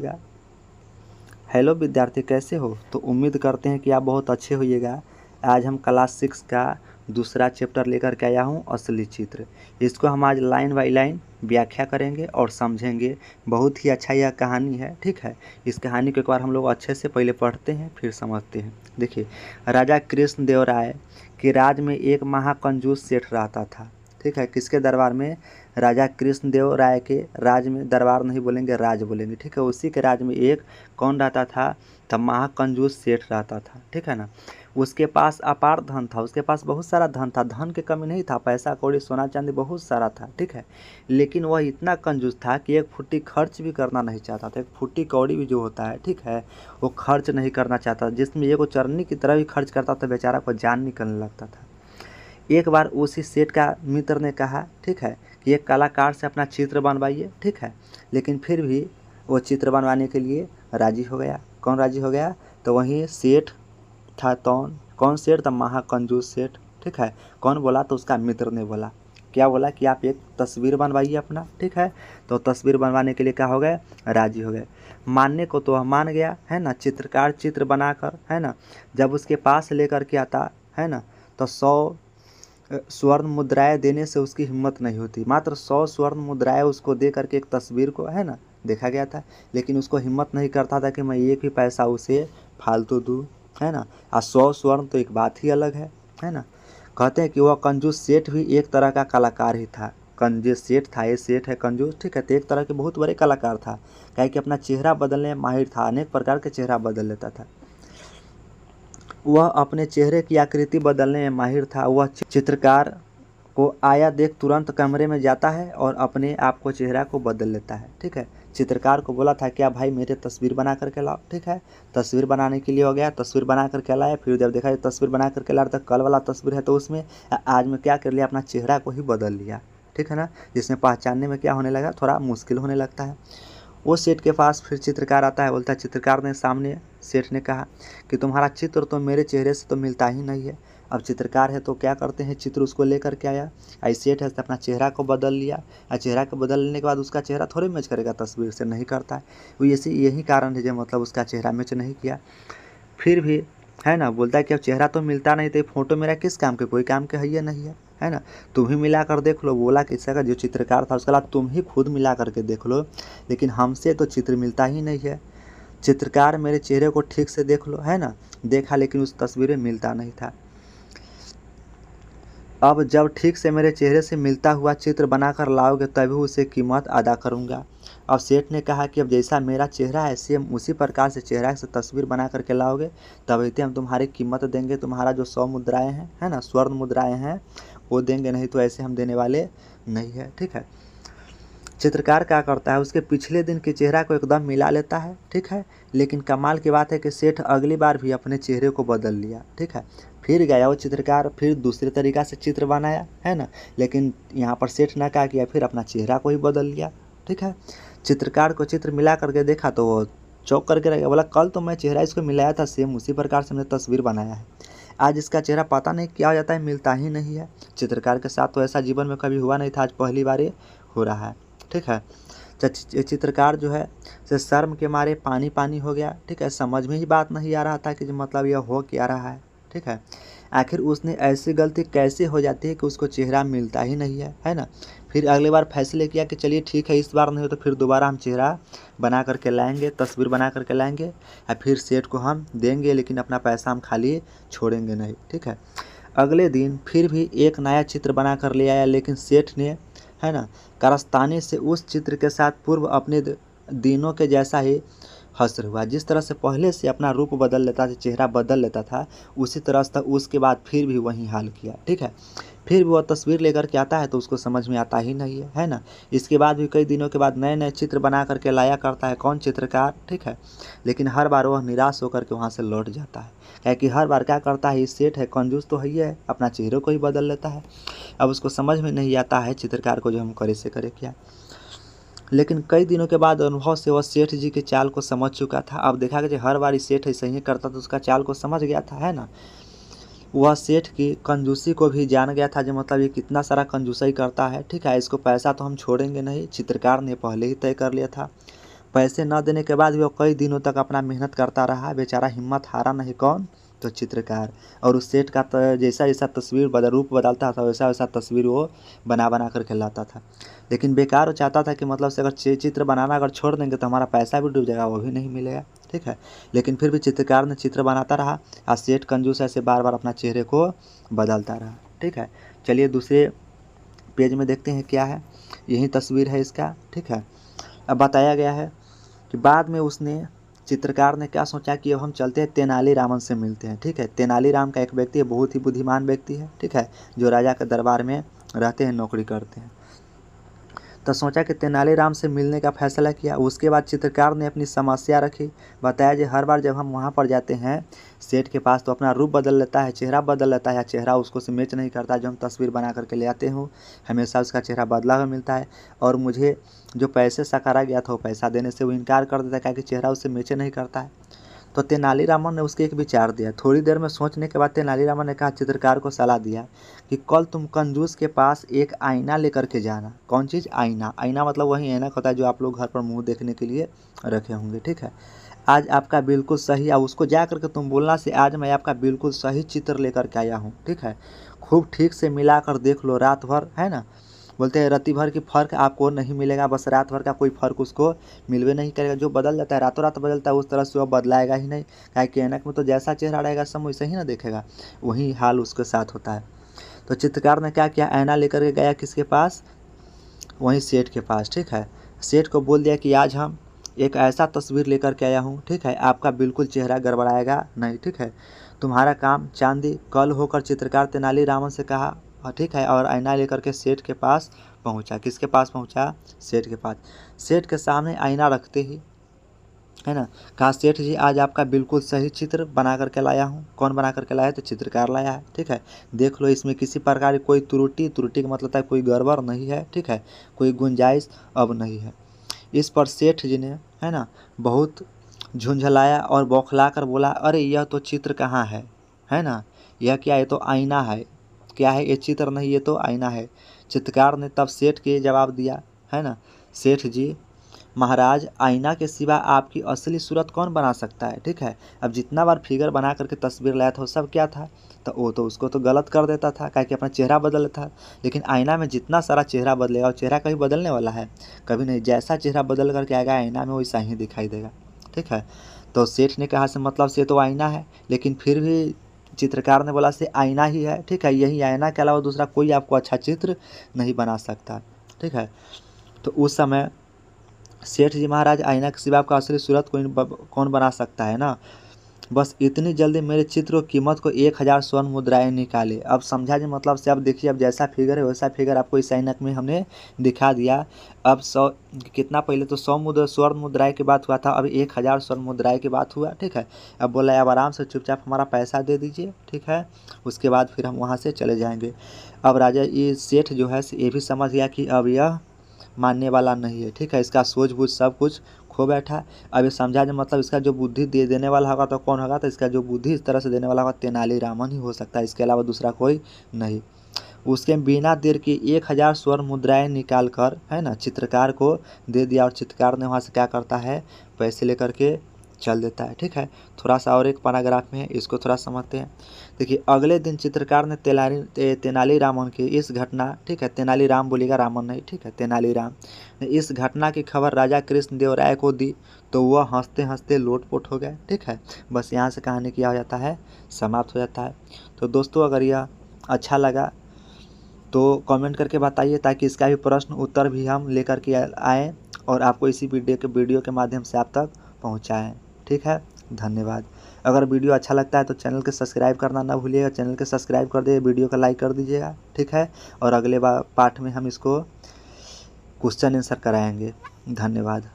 लीजिएगा। हेलो विद्यार्थी, कैसे हो? तो उम्मीद करते हैं कि आप बहुत अच्छे होइएगा। आज हम क्लास 6 का दूसरा चैप्टर लेकर के आया हूँ, असली चित्र। इसको हम आज लाइन बाय लाइन व्याख्या करेंगे और समझेंगे। बहुत ही अच्छा यह कहानी है, ठीक है। इस कहानी को एक बार हम लोग अच्छे से पहले पढ़ते हैं, फिर समझते हैं। देखिए, राजा कृष्णदेव राय के राज में एक महाकंजूस सेठ रहता था, ठीक है। किसके दरबार में? राजा कृष्णदेव राय के राज में। दरबार नहीं बोलेंगे, राज बोलेंगे, ठीक है। उसी के राज में एक कौन रहता था? तब महाकंजूस सेठ रहता था, ठीक है ना। उसके पास अपार धन था, उसके पास बहुत सारा धन था, धन की कमी नहीं था, पैसा कौड़ी सोना चांदी बहुत सारा था, ठीक है। लेकिन वह इतना कंजूस था कि एक फुट्टी खर्च भी करना नहीं चाहता था। एक फुट्टी कौड़ी भी जो होता है, ठीक है, वो खर्च नहीं करना चाहता। जिसमें एक चरनी की तरह भी खर्च करता था, बेचारा को जान निकलने लगता था। एक बार उसी सेठ का मित्र ने कहा, ठीक है, कि एक कलाकार से अपना चित्र बनवाइए, ठीक है। लेकिन फिर भी वो चित्र बनवाने के लिए राजी हो गया। कौन राजी हो गया? तो वही सेठ था। कौन सेठ था? महाकंजूस सेठ, ठीक है। कौन बोला? तो उसका मित्र ने बोला। क्या बोला? कि आप एक तस्वीर बनवाइए अपना, ठीक है। तो तस्वीर बनवाने के लिए क्या हो गए? राजी हो गए। मानने को तो वह मान गया, है ना। चित्रकार चित्र बनाकर, है ना, जब उसके पास लेकर के आता है ना, तो 100 स्वर्ण मुद्राएं देने से उसकी हिम्मत नहीं होती। मात्र 100 स्वर्ण मुद्राएं उसको दे करके एक तस्वीर को, है ना, देखा गया था। लेकिन उसको हिम्मत नहीं करता था कि मैं एक भी पैसा उसे फालतू दूँ, है ना। 100 स्वर्ण तो एक बात ही अलग है ना। कहते हैं कि वह कंजूस सेठ भी एक तरह का कलाकार ही था। कंजूस सेठ था, ये सेठ है कंजूस, ठीक है। तो एक तरह के बहुत बड़े कलाकार था, क्या कि अपना चेहरा बदलने में माहिर था, अनेक प्रकार के चेहरा बदल लेता था। वह अपने चेहरे की आकृति बदलने में माहिर था। वह चित्रकार को आया देख तुरंत कमरे में जाता है और अपने आप को चेहरा को बदल लेता है, ठीक है। चित्रकार को बोला था, क्या भाई मेरे तस्वीर बना करके लाओ, ठीक है। तस्वीर बनाने के लिए हो गया, तस्वीर बना करके लाया। फिर जब देखा ये तस्वीर बना करके ला रहा था, कल वाला तस्वीर है, तो उसमें आज में क्या कर लिया? अपना चेहरा को ही बदल लिया, ठीक है ना। जिसमें पहचानने में क्या होने लगा? थोड़ा मुश्किल होने लगता है। वो सेठ के पास फिर चित्रकार आता है, बोलता है, चित्रकार ने सामने सेठ ने कहा कि तुम्हारा चित्र तो मेरे चेहरे से तो मिलता ही नहीं है। अब चित्रकार है तो क्या करते हैं, चित्र उसको लेकर के आया। आई सेठ है तो अपना चेहरा को बदल लिया। और चेहरा को बदल लेने के बाद उसका चेहरा थोड़े मैच करेगा, तस्वीर से नहीं करता है वो। यही कारण है जो मतलब उसका चेहरा मैच नहीं किया। फिर भी, है ना, बोलता है कि अब चेहरा तो मिलता नहीं, तो फोटो मेरा किस काम के? कोई काम के है नहीं है ना। तुम ही मिला कर देख लो। बोला किसका का? जो चित्रकार था उसका, तुम ही खुद मिला करके देख लो, लेकिन हमसे तो चित्र मिलता ही नहीं है। चित्रकार मेरे चेहरे को ठीक से देख लो, है ना। देखा, लेकिन उस तस्वीर में मिलता नहीं था। अब जब ठीक से मेरे चेहरे से मिलता हुआ चित्र बनाकर लाओगे तभी उसे कीमत अदा करूँगा। अब सेठ ने कहा कि अब जैसा मेरा चेहरा है सेम उसी प्रकार से चेहरा से तस्वीर बना करके लाओगे तभी तो हम तुम्हारी कीमत देंगे। तुम्हारा जो 100 मुद्राएं हैं, है ना, स्वर्ण मुद्राएं हैं, वो देंगे, नहीं तो ऐसे हम देने वाले नहीं है, ठीक है। चित्रकार क्या करता है? उसके पिछले दिन के चेहरा को एकदम मिला लेता है, ठीक है। लेकिन कमाल की बात है कि सेठ अगली बार भी अपने चेहरे को बदल लिया, ठीक है। फिर गया वो चित्रकार, फिर दूसरे तरीका से चित्र बनाया, है ना। लेकिन यहाँ पर सेठ ने क्या किया? फिर अपना चेहरा को ही बदल लिया, ठीक है। चित्रकार को चित्र मिला करके देखा तो वो चौंक करके रह गया। बोला, कल तो मैं चेहरा इसको मिलाया था, सेम उसी प्रकार से मैंने तस्वीर बनाया है। आज इसका चेहरा पता नहीं क्या हो जाता है, मिलता ही नहीं है। चित्रकार के साथ तो ऐसा जीवन में कभी हुआ नहीं था, आज पहली बार ये हो रहा है, ठीक है। चित्रकार जो है से शर्म के मारे पानी पानी हो गया, ठीक है। समझ में ही बात नहीं आ रहा था कि मतलब यह हो क्या रहा है, ठीक है। आखिर उसने ऐसी गलती कैसे हो जाती है कि उसको चेहरा मिलता ही नहीं है ना। फिर अगली बार फैसले किया कि चलिए ठीक है, इस बार नहीं हो तो फिर दोबारा हम चेहरा बना करके लाएंगे, तस्वीर बना करके लाएंगे और फिर सेठ को हम देंगे, लेकिन अपना पैसा हम खाली छोड़ेंगे नहीं, ठीक है। अगले दिन फिर भी एक नया चित्र बना कर ले आया, लेकिन सेठ ने, है ना, कारस्तानी से उस चित्र के साथ पूर्व अपने दिनों के जैसा ही हश्र हुआ। जिस तरह से पहले से अपना रूप बदल लेता था, चेहरा बदल लेता था, उसी तरह से उसके बाद फिर भी वही हाल किया, ठीक है। फिर भी वह तस्वीर लेकर के आता है तो उसको समझ में आता ही नहीं है ना। इसके बाद भी कई दिनों के बाद नए नए चित्र बना करके लाया करता है कौन? चित्रकार, ठीक है। लेकिन हर बार वह निराश होकर के वहाँ से लौट जाता है, क्या कि हर बार क्या करता है, इस सेठ है कंजूस तो है, अपना चेहरे को ही बदल लेता है। अब उसको समझ में नहीं आता है चित्रकार को जो हम करे से करे क्या। लेकिन कई दिनों के बाद अनुभव से वह सेठ जी के चाल को समझ चुका था। अब देखा कि हर बार सेठ ऐसे ही करता तो उसका चाल को समझ गया था, है ना। वह सेठ की कंजूसी को भी जान गया था, जो मतलब ये कितना सारा कंजूसाई करता है, ठीक है। इसको पैसा तो हम छोड़ेंगे नहीं, चित्रकार ने पहले ही तय कर लिया था। पैसे न देने के बाद भी वो कई दिनों तक अपना मेहनत करता रहा, बेचारा हिम्मत हारा नहीं। कौन? तो चित्रकार। और उस सेठ का जैसा जैसा तस्वीर रूप बदलता था वैसा वैसा तस्वीर वो बना बना करके लाता था। लेकिन बेकार वो चाहता था कि मतलब से अगर चित्र बनाना अगर छोड़ देंगे तो हमारा पैसा भी डूब जाएगा, वो भी नहीं मिलेगा, ठीक है। लेकिन फिर भी चित्रकार ने चित्र बनाता रहा और सेठ कंजूस ऐसे बार बार अपना चेहरे को बदलता रहा, ठीक है। चलिए दूसरे पेज में देखते हैं क्या है। यही तस्वीर है इसका, ठीक है। अब बताया गया है कि बाद में उसने चित्रकार ने क्या सोचा कि अब हम चलते हैं तेनालीरामन से मिलते हैं, ठीक है। तेनालीराम का एक व्यक्ति है, बहुत ही बुद्धिमान व्यक्ति है, ठीक है, जो राजा के दरबार में रहते हैं, नौकरी करते हैं। तो सोचा कि तेनालीराम से मिलने का फैसला किया। उसके बाद चित्रकार ने अपनी समस्या रखी, बताया कि हर बार जब हम वहाँ पर जाते हैं सेठ के पास तो अपना रूप बदल लेता है, चेहरा बदल लेता है, चेहरा उसको से मैच नहीं करता, जो हम तस्वीर बना करके ले आते हूँ हमेशा उसका चेहरा बदला हुआ मिलता है। और मुझे जो पैसे सकारा गया था वो पैसा देने से वो इनकार कर देता है, क्योंकि चेहरा उससे मैच नहीं करता है। तो तेनालीरामन ने उसके एक विचार दिया। थोड़ी देर में सोचने के बाद तेनालीरामन ने कहा, चित्रकार को सलाह दिया कि कल तुम कंजूस के पास एक आईना लेकर के जाना। कौन चीज़? आईना। आईना मतलब वही ऐनक होता है जो आप लोग घर पर मुंह देखने के लिए रखे होंगे, ठीक है। आज आपका बिल्कुल सही, अब उसको जा करके तुम बोलना से आज मैं आपका बिल्कुल सही चित्र लेकर के आया हूँ, ठीक है। खूब ठीक से मिला कर देख लो रात भर, है ना। बोलते हैं रत्ती भर की फ़र्क आपको नहीं मिलेगा, बस रात भर का कोई फ़र्क उसको मिलवे नहीं करेगा। जो बदल जाता है रातों रात बदलता है उस तरह से वह बदलाएगा ही नहीं, क्या कि ऐनक में तो जैसा चेहरा रहेगा सब वैसे ही ना देखेगा, वही हाल उसके साथ होता है। तो चित्रकार ने क्या किया, आईना लेकर के गया किसके पास? वहीं सेठ के पास, ठीक है। सेठ को बोल दिया कि आज हम एक ऐसा तस्वीर लेकर के आया हूँ, ठीक है, आपका बिल्कुल चेहरा गड़बड़ाएगा नहीं, ठीक है। तुम्हारा काम चांदी कल होकर चित्रकार तेनालीरामन से कहा, ठीक है। और आईना लेकर के सेठ के पास पहुँचा। किसके पास पहुँचा? सेठ के पास। सेठ के सामने आईना रखते ही, है ना, कहा, सेठ जी आज आपका बिल्कुल सही चित्र बना करके लाया हूँ। कौन बना करके लाया? तो चित्रकार लाया है, ठीक है। देख लो इसमें किसी प्रकार की कोई त्रुटि का मतलब होता है कोई गड़बड़ नहीं है, ठीक है, कोई गुंजाइश अब नहीं है। इस पर सेठ जी ने, है ना, बहुत झुंझलाया और बौखला कर बोला, अरे यह तो चित्र कहाँ है ना, यह क्या, ये तो आईना है। क्या है? ये चित्र नहीं, ये तो आईना है। चित्रकार ने तब सेठ के जवाब दिया, है ना, सेठ जी महाराज आईना के सिवा आपकी असली सूरत कौन बना सकता है, ठीक है। अब जितना बार फिगर बना करके तस्वीर लाया था वो सब क्या था, तो वो तो उसको तो गलत कर देता था, क्या कि अपना चेहरा बदल था। लेकिन आईना में जितना सारा चेहरा बदलेगा, और चेहरा कभी बदलने वाला है? कभी नहीं। जैसा चेहरा बदल करके आएगा आईना में वैसा ही दिखाई देगा, ठीक है। तो सेठ ने कहा से मतलब से तो आईना है, लेकिन फिर भी चित्रकार ने बोला से आईना ही है, ठीक है, यही आईना के अलावा दूसरा कोई आपको अच्छा चित्र नहीं बना सकता, ठीक है। तो उस समय सेठ जी महाराज आईना के सिवा आपका असली सूरत कौन बना सकता है ना, बस इतनी जल्दी मेरे चित्र की कीमत को 1000 स्वर्ण मुद्राएं निकाले। अब समझा जी, मतलब से अब देखिए अब जैसा फिगर है वैसा फिगर आपको इस ऐनक में हमने दिखा दिया। अब 100 कितना, पहले तो 100 स्वर्ण मुद्राएं की बात हुआ था, अब 1000 स्वर्ण मुद्राएं की बात हुआ, ठीक है। अब बोला अब आराम से चुपचाप हमारा पैसा दे दीजिए, ठीक है, उसके बाद फिर हम वहाँ से चले जाएंगे। अब राजा ये सेठ जो है ये भी समझ गया कि अब यह मानने वाला नहीं है, ठीक है, इसका सूझबूझ सब कुछ खो बैठा। अब ये समझा जो मतलब इसका जो बुद्धि देने वाला होगा तो कौन होगा, तो इसका जो बुद्धि इस तरह से देने वाला होगा तेनालीरामन ही हो सकता है, इसके अलावा दूसरा कोई नहीं। उसके बिना देर की 1000 स्वर्ण मुद्राएं निकाल कर, है ना, चित्रकार को दे दिया, और चित्रकार ने वहाँ से क्या करता है, पैसे लेकर के चल देता है, ठीक है। थोड़ा सा और एक पैराग्राफ में है, इसको थोड़ा समझते हैं। देखिए अगले दिन चित्रकार ने तेनालीरामन की इस घटना, ठीक है, तेनालीराम बोलेगा, रामन नहीं, ठीक है, तेनालीराम ने इस घटना की खबर राजा कृष्णदेव राय को दी, तो वह हंसते हंसते लोटपोट हो गए, ठीक है। बस यहाँ से कहानी क्या हो जाता है, समाप्त हो जाता है। तो दोस्तों अगर यह अच्छा लगा तो कमेंट करके बताइए, ताकि इसका भी प्रश्न उत्तर भी हम लेकर के आएँ और आपको इसी वीडियो के माध्यम से आप तक पहुँचाएँ, ठीक है। धन्यवाद। अगर वीडियो अच्छा लगता है तो चैनल को सब्सक्राइब करना ना भूलिएगा, चैनल को सब्सक्राइब कर दीजिए, वीडियो को लाइक कर दीजिएगा, ठीक है। और अगले पार्ट में हम इसको क्वेश्चन आंसर कराएंगे। धन्यवाद।